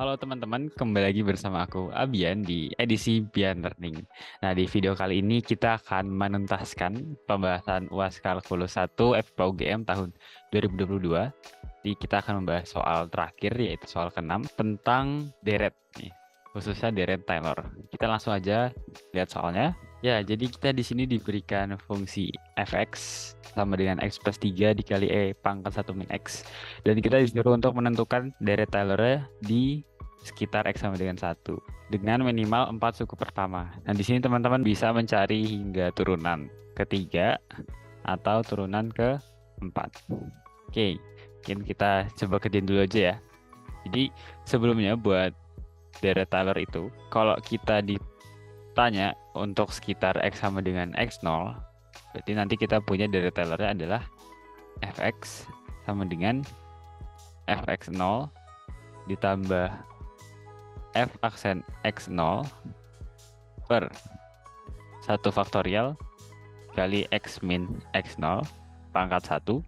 Halo teman-teman, kembali lagi bersama aku Abian di edisi Bian Learning. Nah, di video kali ini kita akan menuntaskan pembahasan UAS Kalkulus 1 FIPA UGM tahun 2022. Jadi kita akan membahas soal terakhir, yaitu soal ke-6 tentang deret nih, khususnya deret Taylor. Kita langsung aja lihat soalnya. Ya, jadi kita di sini diberikan fungsi fx sama dengan x plus 3 dikali e pangkat 1 min x. Dan kita disuruh untuk menentukan deret Taylor di sekitar X sama dengan 1 dengan minimal 4 suku pertama. Nah, di sini teman-teman bisa mencari hingga turunan ketiga atau turunan keempat. Oke, mungkin kita coba kerjain dulu aja ya. Jadi sebelumnya buat deret Taylor itu, kalau kita ditanya untuk sekitar X sama dengan X0, berarti nanti kita punya deret Taylornya adalah fx sama dengan fx0 ditambah f aksen x0 per 1 faktorial kali x min x0 pangkat 1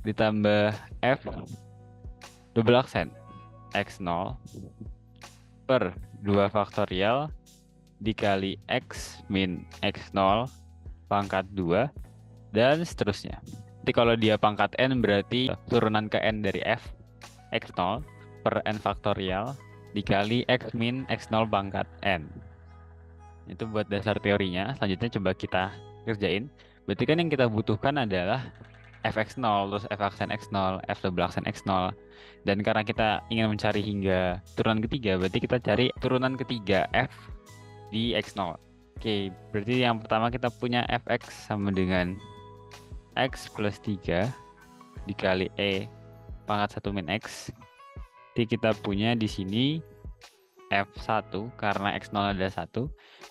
ditambah f double aksen x0 per 2 faktorial dikali x min x0 pangkat 2 dan seterusnya. Jadi kalau dia pangkat n berarti turunan ke n dari f x0 per n faktorial dikali x min x0 pangkat n. Itu buat dasar teorinya. Selanjutnya coba kita kerjain. Berarti kan yang kita butuhkan adalah fx0, terus f aksen x0, f double aksen x0. Dan karena kita ingin mencari hingga turunan ketiga, berarti kita cari turunan ketiga f di x0. Oke, berarti yang pertama kita punya fx sama dengan x plus 3 dikali e pangkat 1 min x. Jadi kita punya di sini F1 karena X0 ada 1.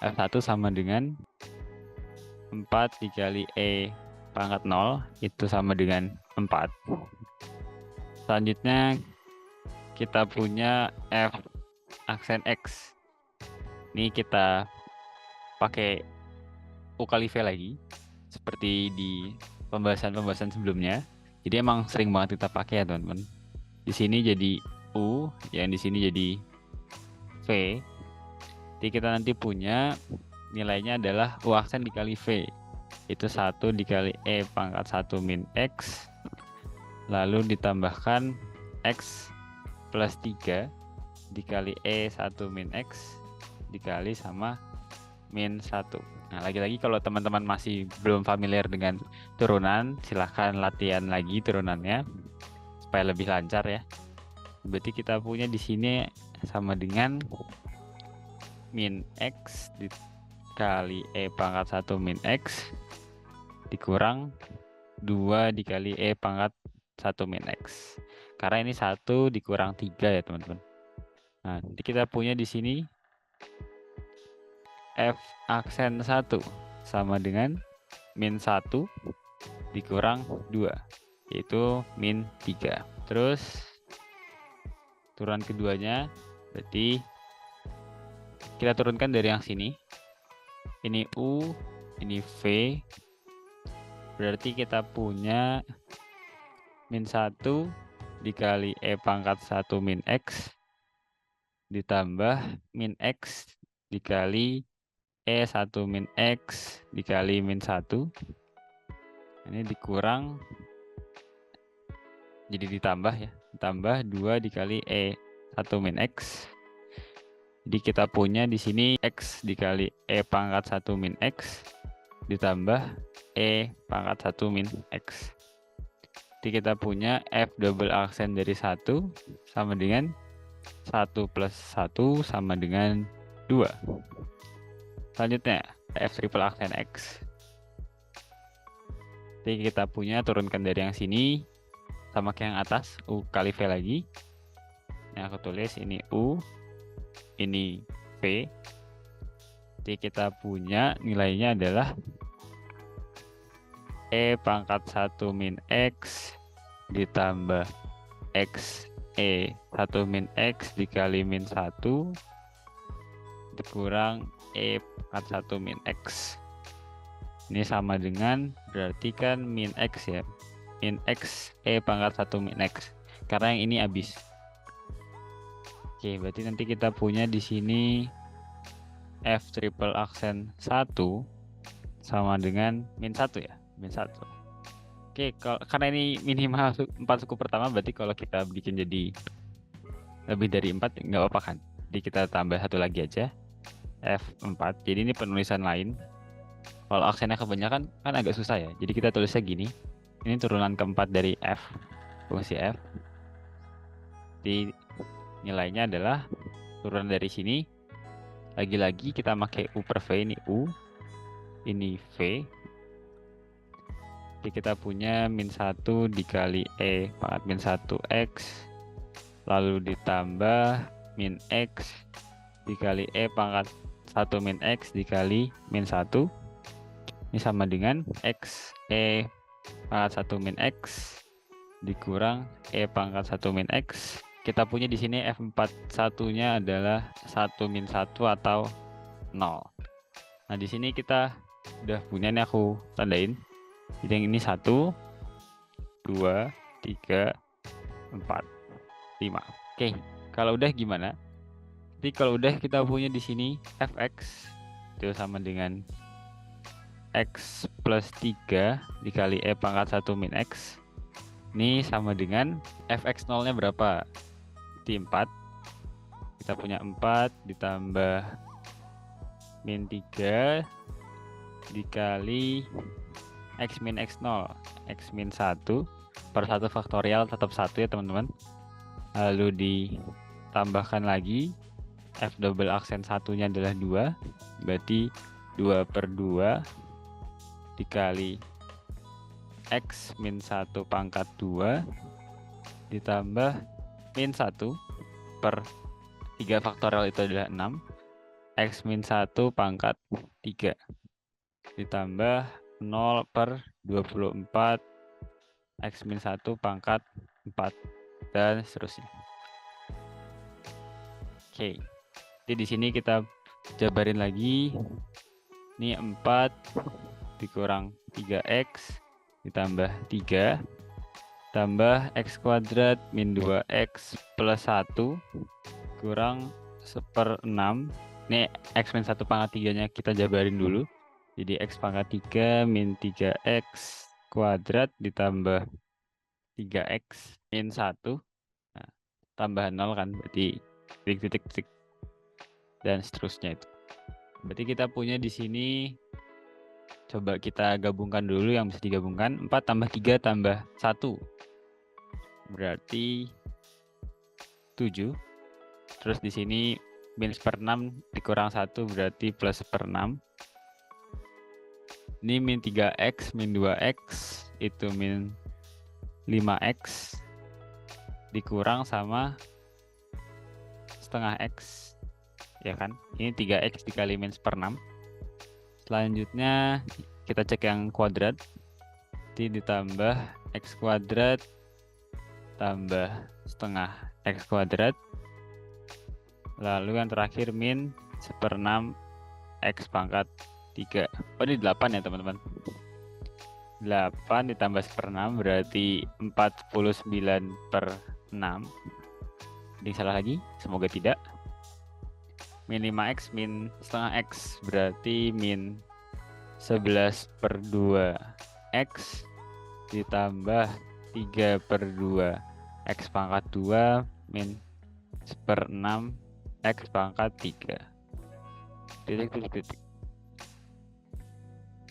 F1 sama dengan 4 dikali E pangkat 0 itu sama dengan 4. Selanjutnya kita punya F aksen X. Ini kita pakai ukali V lagi seperti di pembahasan-pembahasan sebelumnya. Jadi emang sering banget kita pakai ya teman-teman. Di sini jadi U, yang di sini jadi V. Jadi kita nanti punya nilainya adalah U aksen dikali V. Itu 1 dikali E pangkat 1 min X. Lalu ditambahkan X plus 3 dikali E 1 min X dikali sama min 1. Nah, lagi-lagi kalau teman-teman masih belum familiar dengan turunan, silahkan latihan lagi turunannya supaya lebih lancar ya. Berarti kita punya di sini sama dengan min X dikali E pangkat 1 min X dikurang 2 dikali E pangkat 1 min X. Karena ini 1 dikurang 3 ya teman-teman. Nah, nanti kita punya di sini F aksen 1 sama dengan min 1 dikurang 2, yaitu min 3. Terus turunan keduanya berarti kita turunkan dari yang sini. Ini U, ini V. Berarti kita punya min 1 dikali E pangkat 1 min X ditambah min X dikali E 1 min X dikali min 1. Ini dikurang, jadi ditambah ya. Ditambah 2 dikali E 1 min X. Jadi kita punya di sini X dikali E pangkat 1 min X ditambah E pangkat 1 min X. Jadi kita punya F double aksen dari 1 sama dengan 1 plus 1 sama dengan 2. Selanjutnya F triple aksen X. Jadi kita punya turunkan dari yang sini sama kayak yang atas, U kali V lagi. Yang aku tulis ini U, ini V. Jadi kita punya nilainya adalah E pangkat 1 min X ditambah X E 1 min X dikali min 1 dikurang E pangkat 1 min X. Ini sama dengan berarti kan min X ya. Min X E pangkat 1 min X. Karena yang ini habis. Oke, berarti nanti kita punya di sini F triple aksen 1 sama dengan -1 ya, -1. Oke, karena ini minimal 4 suku pertama, berarti kalau kita bikin jadi lebih dari 4 nggak apa-apa kan. Jadi kita tambah satu lagi aja, F4. Jadi ini penulisan lain. Kalau aksennya kebanyakan kan agak susah ya. Jadi kita tulisnya gini. Ini turunan keempat dari F, fungsi F. Di nilainya adalah turunan dari sini. Lagi-lagi kita pakai U per V, ini U, ini V. Jadi kita punya -1 dikali E pangkat -1 X, lalu ditambah min X dikali E pangkat 1 min X dikali -1. Ini sama dengan X E pangkat 1 min X dikurang E pangkat 1 min X. Kita punya di sini F41-nya adalah 1 min 1 atau 0. Nah, di sini kita udah punya, ini aku tandain. Jadi yang ini 1, 2, 3, 4, 5. Oke, kalau udah gimana? Jadi kalau udah kita punya di sini Fx itu sama dengan X plus 3 dikali E pangkat 1 min X. Ini sama dengan Fx 0-nya berapa? Di 4. Kita punya 4 ditambah -3 dikali X min X0, X min 1 per 1 faktorial tetap 1 ya teman-teman. Lalu ditambahkan lagi F double aksen 1-nya adalah 2, berarti 2 per 2 dikali X min 1 pangkat 2 ditambah -1 per 3 faktorial itu adalah 6, X min 1 pangkat 3 ditambah 0 per 24 X min 1 pangkat 4 dan seterusnya. Oke, jadi di sini kita jabarin lagi. Ini 4 dikurang 3X ditambah 3 tambah X kuadrat min 2X plus 1 kurang 1/6. Ini X min 1 pangkat 3-nya kita jabarin dulu. Jadi X pangkat 3 min 3X kuadrat ditambah 3X min 1. Nah, tambah 0 kan, berarti titik-titik dan seterusnya itu. Berarti kita punya di sini, coba kita gabungkan dulu yang bisa digabungkan. 4 tambah 3 tambah 1 berarti 7. Terus di sini -/6 dikurang 1 berarti +/6. Ini min 3X min 2X itu min 5X dikurang sama setengah X, ya kan? Ini 3X dikali -/6. Selanjutnya kita cek yang kuadrat. Jadi ditambah X kuadrat tambah setengah X kuadrat. Lalu yang terakhir min 1/6 X pangkat 3. Oh, ini 8 ya teman-teman. 8 ditambah 1/6 berarti 49/6. Ini salah lagi, semoga tidak. Min 5X min setengah X berarti min 11/2 X ditambah 3/2 X pangkat 2 min 1/6 X pangkat 3. Titik.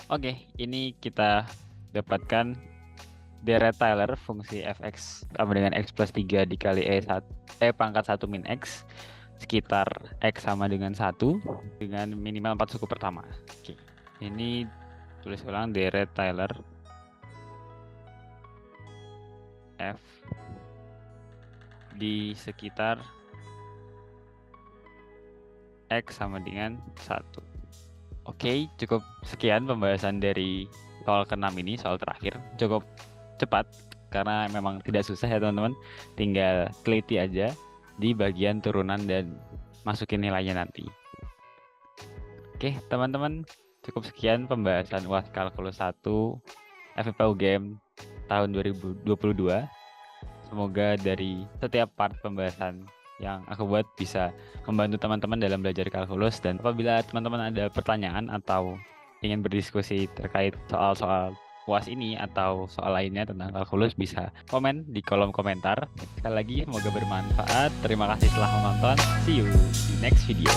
Oke, ini kita dapatkan deret Taylor fungsi fx sama dengan x plus 3 dikali E pangkat 1 min x sekitar x sama dengan 1 dengan minimal 4 suku pertama. Oke. Ini tulis ulang deret Taylor f di sekitar x sama dengan 1. Oke, cukup sekian pembahasan dari soal ke-6 ini, soal terakhir. Cukup cepat karena memang tidak susah ya teman-teman. Tinggal teliti aja di bagian turunan dan masukin nilainya nanti. Oke, teman-teman, cukup sekian pembahasan UAS Kalkulus 1 FIPA UGM tahun 2022. Semoga dari setiap part pembahasan yang aku buat bisa membantu teman-teman dalam belajar kalkulus. Dan apabila teman-teman ada pertanyaan atau ingin berdiskusi terkait soal-soal UAS ini atau soal lainnya tentang kalkulus, bisa komen di kolom komentar. Sekali lagi, semoga bermanfaat. Terima kasih telah menonton. See you di next video.